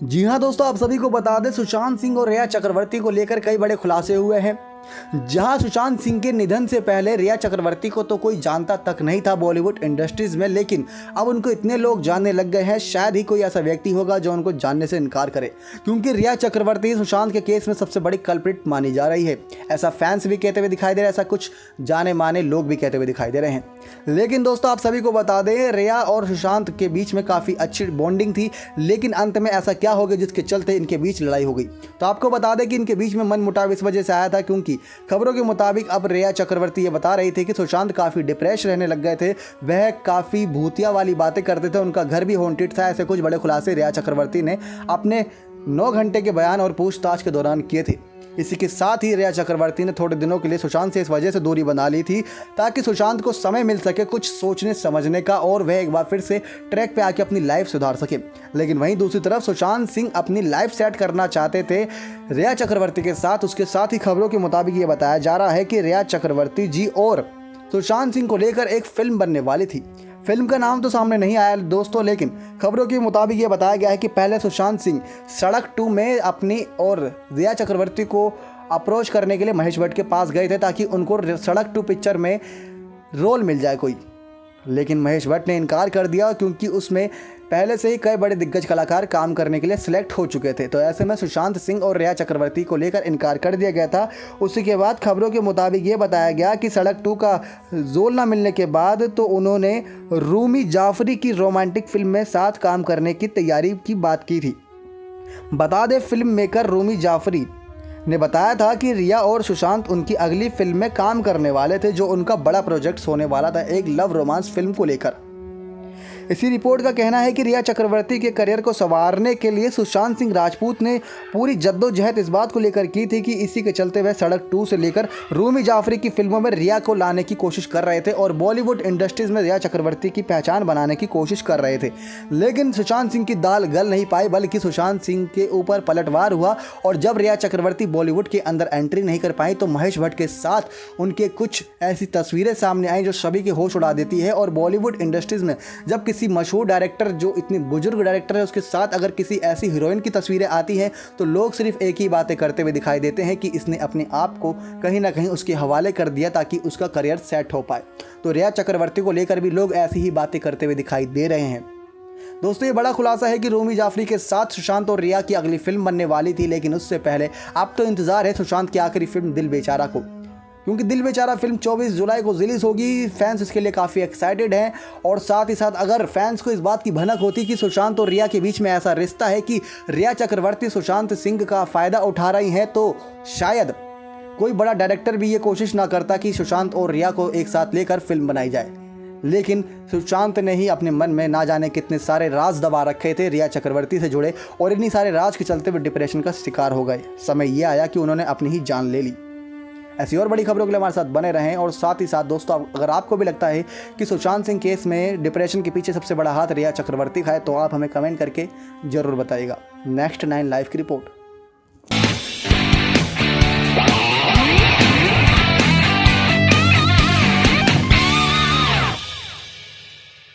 जी हाँ दोस्तों, आप सभी को बता दें सुशांत सिंह और रिया चक्रवर्ती को लेकर कई बड़े खुलासे हुए हैं। जहां सुशांत सिंह के निधन से पहले रिया चक्रवर्ती को तो कोई जानता तक नहीं था बॉलीवुड इंडस्ट्रीज में, लेकिन अब उनको इतने लोग जानने लग गए हैं, शायद ही कोई ऐसा व्यक्ति होगा जो उनको जानने से इनकार करे, क्योंकि रिया चक्रवर्ती सुशांत के केस में सबसे बड़ी कल्प्रिट मानी जा रही है। ऐसा फैंस भी कहते हुए दिखाई दे रहे हैं, ऐसा कुछ जाने माने लोग भी कहते हुए दिखाई दे रहे हैं। लेकिन दोस्तों, आप सभी को बता दें, रिया और सुशांत के बीच में काफ़ी अच्छी बॉन्डिंग थी, लेकिन अंत में ऐसा क्या हो गया जिसके चलते इनके बीच लड़ाई हो गई। तो आपको बता दें कि इनके बीच में मनमुटाव इस वजह से आया था क्योंकि खबरों के मुताबिक अब रिया चक्रवर्ती ये बता रही थी कि सुशांत काफ़ी डिप्रेस रहने लग गए थे, वह काफ़ी भूतिया वाली बातें करते थे, उनका घर भी हॉन्टेड था। ऐसे कुछ बड़े खुलासे रिया चक्रवर्ती ने अपने 9 घंटे के बयान और पूछताछ के दौरान किए थे। इसी के साथ ही रिया चक्रवर्ती ने थोड़े दिनों के लिए सुशांत से इस वजह से दूरी बना ली थी ताकि सुशांत को समय मिल सके कुछ सोचने समझने का और वह एक बार फिर से ट्रैक पे आके अपनी लाइफ सुधार सके। लेकिन वहीं दूसरी तरफ सुशांत सिंह अपनी लाइफ सेट करना चाहते थे रिया चक्रवर्ती के साथ। उसके साथ ही खबरों के मुताबिक ये बताया जा रहा है कि रिया चक्रवर्ती जी और सुशांत सिंह को लेकर एक फिल्म बनने वाली थी। फिल्म का नाम तो सामने नहीं आया दोस्तों, लेकिन खबरों के मुताबिक ये बताया गया है कि पहले सुशांत सिंह सड़क 2 में अपनी और रिया चक्रवर्ती को अप्रोच करने के लिए महेश भट्ट के पास गए थे ताकि उनको सड़क 2 पिक्चर में रोल मिल जाए कोई, लेकिन महेश भट्ट ने इनकार कर दिया क्योंकि उसमें पहले से ही कई बड़े दिग्गज कलाकार काम करने के लिए सिलेक्ट हो चुके थे। तो ऐसे में सुशांत सिंह और रिया चक्रवर्ती को लेकर इनकार कर दिया गया था। उसी के बाद खबरों के मुताबिक ये बताया गया कि सड़क 2 का जोल ना मिलने के बाद तो उन्होंने रूमी जाफरी की रोमांटिक फिल्म में साथ काम करने की तैयारी की बात की थी। बता दें, फिल्म मेकर रूमी जाफरी ने बताया था कि रिया और सुशांत उनकी अगली फिल्म में काम करने वाले थे, जो उनका बड़ा प्रोजेक्ट होने वाला था, एक लव रोमांस फिल्म को लेकर। इसी रिपोर्ट का कहना है कि रिया चक्रवर्ती के करियर को संवारने के लिए सुशांत सिंह राजपूत ने पूरी जद्दोजहद इस बात को लेकर की थी कि इसी के चलते वह सड़क 2 से लेकर रूमी जाफरी की फिल्मों में रिया को लाने की कोशिश कर रहे थे और बॉलीवुड इंडस्ट्रीज में रिया चक्रवर्ती की पहचान बनाने की कोशिश कर रहे थे। लेकिन सुशांत सिंह की दाल गल नहीं पाई, बल्कि सुशांत सिंह के ऊपर पलटवार हुआ और जब रिया चक्रवर्ती बॉलीवुड के अंदर एंट्री नहीं कर पाई तो महेश भट्ट के साथ उनके कुछ ऐसी तस्वीरें सामने आई जो सभी के होश उड़ा देती है। और बॉलीवुड इंडस्ट्रीज में जब किसी मशहूर डायरेक्टर, जो इतनी बुजुर्ग डायरेक्टर है, उसके साथ अगर किसी ऐसी हीरोइन की तस्वीरें आती हैं तो लोग सिर्फ एक ही बातें करते हुए दिखाई देते हैं कि इसने अपने आप को कहीं ना कहीं उसके हवाले कर दिया ताकि उसका करियर सेट हो पाए। तो रिया चक्रवर्ती को लेकर भी लोग ऐसी ही बातें करते हुए दिखाई दे रहे हैं। दोस्तों, ये बड़ा खुलासा है कि रूमी जाफरी के साथ सुशांत और रिया की अगली फिल्म बनने वाली थी, लेकिन उससे पहले अब तो इंतजार है सुशांत की आखिरी फिल्म दिल बेचारा को, क्योंकि दिल बेचारा फिल्म 24 जुलाई को रिलीज होगी। फैंस इसके लिए काफ़ी एक्साइटेड हैं और साथ ही साथ अगर फैंस को इस बात की भनक होती कि सुशांत और रिया के बीच में ऐसा रिश्ता है कि रिया चक्रवर्ती सुशांत सिंह का फ़ायदा उठा रही हैं, तो शायद कोई बड़ा डायरेक्टर भी ये कोशिश ना करता कि सुशांत और रिया को एक साथ लेकर फिल्म बनाई जाए। लेकिन सुशांत ने ही अपने मन में ना जाने कितने सारे राज दबा रखे थे रिया चक्रवर्ती से जुड़े, और इन्हीं सारे राज के चलते हुए डिप्रेशन का शिकार हो गए। समय ये आया कि उन्होंने अपनी ही जान ले ली। ऐसी और बड़ी खबरों के लिए हमारे साथ बने रहें। और साथ ही साथ दोस्तों, अगर आपको भी लगता है कि सुशांत सिंह केस में डिप्रेशन के पीछे सबसे बड़ा हाथ रिया चक्रवर्ती का है तो आप हमें कमेंट करके ज़रूर बताइएगा। नेक्स्ट 9 लाइव की रिपोर्ट।